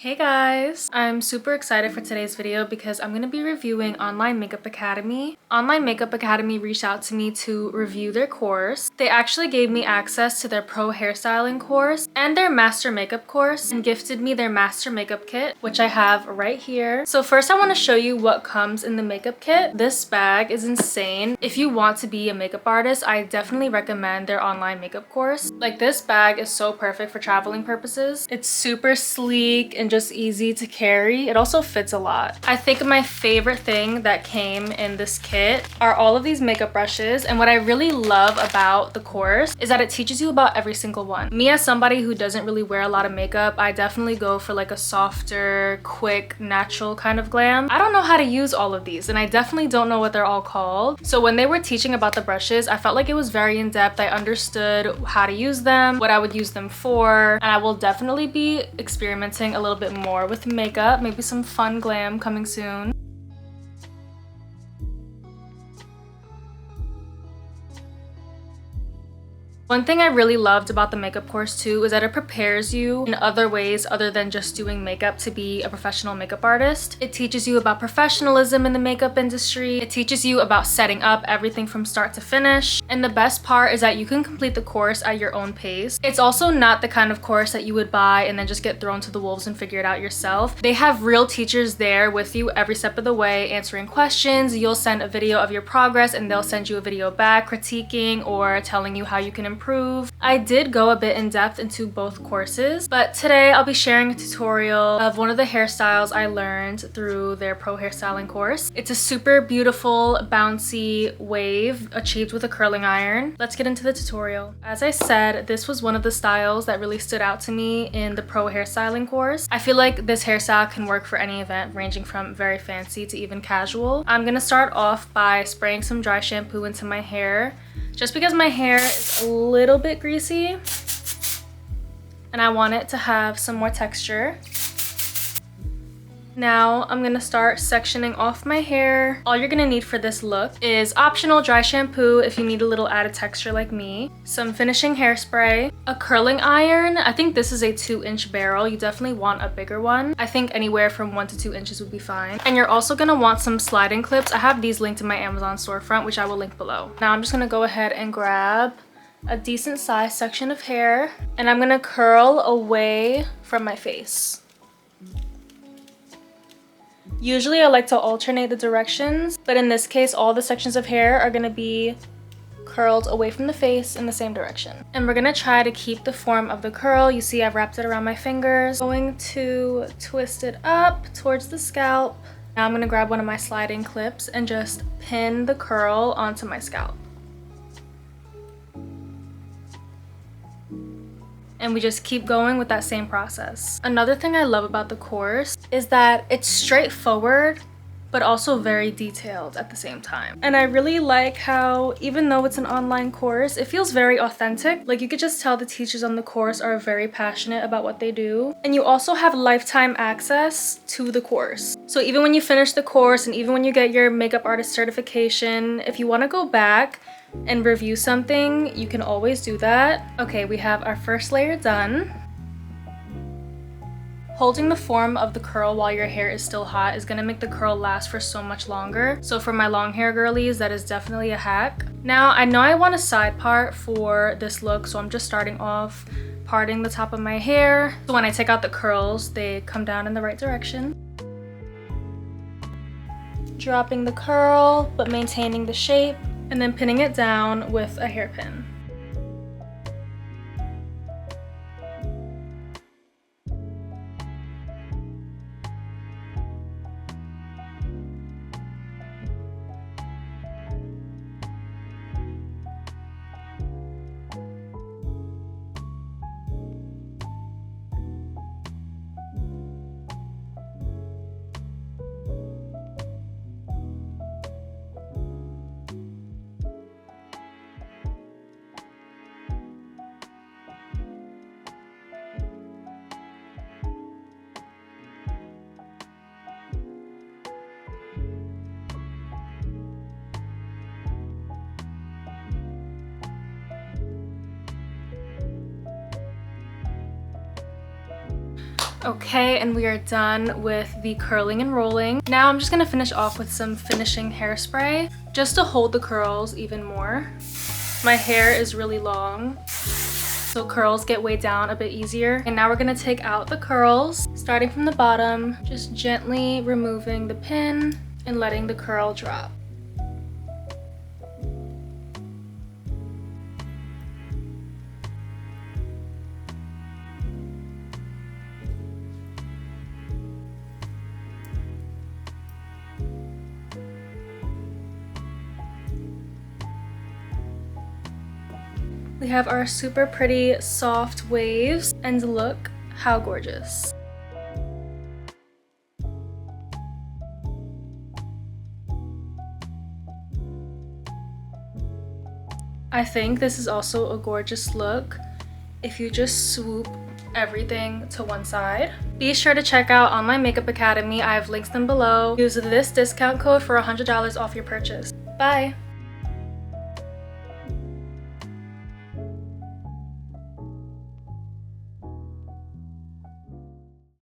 Hey guys! I'm super excited for today's video because I'm going to be reviewing Online Makeup Academy. Online Makeup Academy reached out to me to review their course. They actually gave me access to their pro hairstyling course and their master makeup course and gifted me their master makeup kit, which I have right here. So first I want to show you what comes in the makeup kit. This bag is insane. If you want to be a makeup artist, I definitely recommend their online makeup course. Like, this bag is so perfect for traveling purposes. It's super sleek and just easy to carry. It also fits a lot. I think my favorite thing that came in this kit are all of these makeup brushes, and what I really love about the course is that it teaches you about every single one. Me, as somebody who doesn't really wear a lot of makeup, I definitely go for like a softer, quick, natural kind of glam. I don't know how to use all of these, and I definitely don't know what they're all called. So when they were teaching about the brushes, I felt like it was very in-depth. I understood how to use them, what I would use them for, and I will definitely be experimenting a little bit more with makeup, maybe some fun glam coming soon. One thing I really loved about the makeup course too is that it prepares you in other ways other than just doing makeup to be a professional makeup artist. It teaches you about professionalism in the makeup industry. It teaches you about setting up everything from start to finish. And the best part is that you can complete the course at your own pace. It's also not the kind of course that you would buy and then just get thrown to the wolves and figure it out yourself. They have real teachers there with you every step of the way, answering questions. You'll send a video of your progress and they'll send you a video back critiquing or telling you how you can improve. I did go a bit in depth into both courses, but today I'll be sharing a tutorial of one of the hairstyles I learned through their pro hairstyling course. It's a super beautiful bouncy wave achieved with a curling iron. Let's get into the tutorial. As I said, this was one of the styles that really stood out to me in the pro hairstyling course. I feel like this hairstyle can work for any event, ranging from very fancy to even casual. I'm gonna start off by spraying some dry shampoo into my hair, just because my hair is a little bit greasy and I want it to have some more texture. Now I'm gonna start sectioning off my hair. All you're gonna need for this look is optional dry shampoo if you need a little added texture like me, some finishing hairspray, a curling iron. I think this is a 2-inch barrel. You definitely want a bigger one. I think anywhere from 1 to 2 inches would be fine. And you're also gonna want some sliding clips. I have these linked in my Amazon storefront, which I will link below. Now I'm just gonna go ahead and grab a decent sized section of hair and I'm gonna curl away from my face. Usually I like to alternate the directions, but in this case, all the sections of hair are gonna be curled away from the face in the same direction. And we're gonna try to keep the form of the curl. You see I've wrapped it around my fingers. Going to twist it up towards the scalp. Now I'm gonna grab one of my sliding clips and just pin the curl onto my scalp. And we just keep going with that same process. Another thing I love about the course is that it's straightforward, but also very detailed at the same time. And I really like how, even though it's an online course, it feels very authentic. Like, you could just tell the teachers on the course are very passionate about what they do. And you also have lifetime access to the course. So even when you finish the course and even when you get your makeup artist certification, if you want to go back and review something, you can always do that. Okay, we have our first layer done. Holding the form of the curl while your hair is still hot is gonna make the curl last for so much longer. So for my long hair girlies, that is definitely a hack. Now, I know I want a side part for this look, so I'm just starting off parting the top of my hair. So when I take out the curls, they come down in the right direction. Dropping the curl, but maintaining the shape, and then pinning it down with a hairpin. Okay, and we are done with the curling and rolling. Now I'm just gonna finish off with some finishing hairspray just to hold the curls even more. My hair is really long, so curls get way down a bit easier. And now we're gonna take out the curls, starting from the bottom, just gently removing the pin and letting the curl drop. We have our super pretty soft waves, and look how gorgeous. I think this is also a gorgeous look if you just swoop everything to one side. Be sure to check out Online Makeup Academy. I have links them below. Use this discount code for $100 off your purchase. Bye!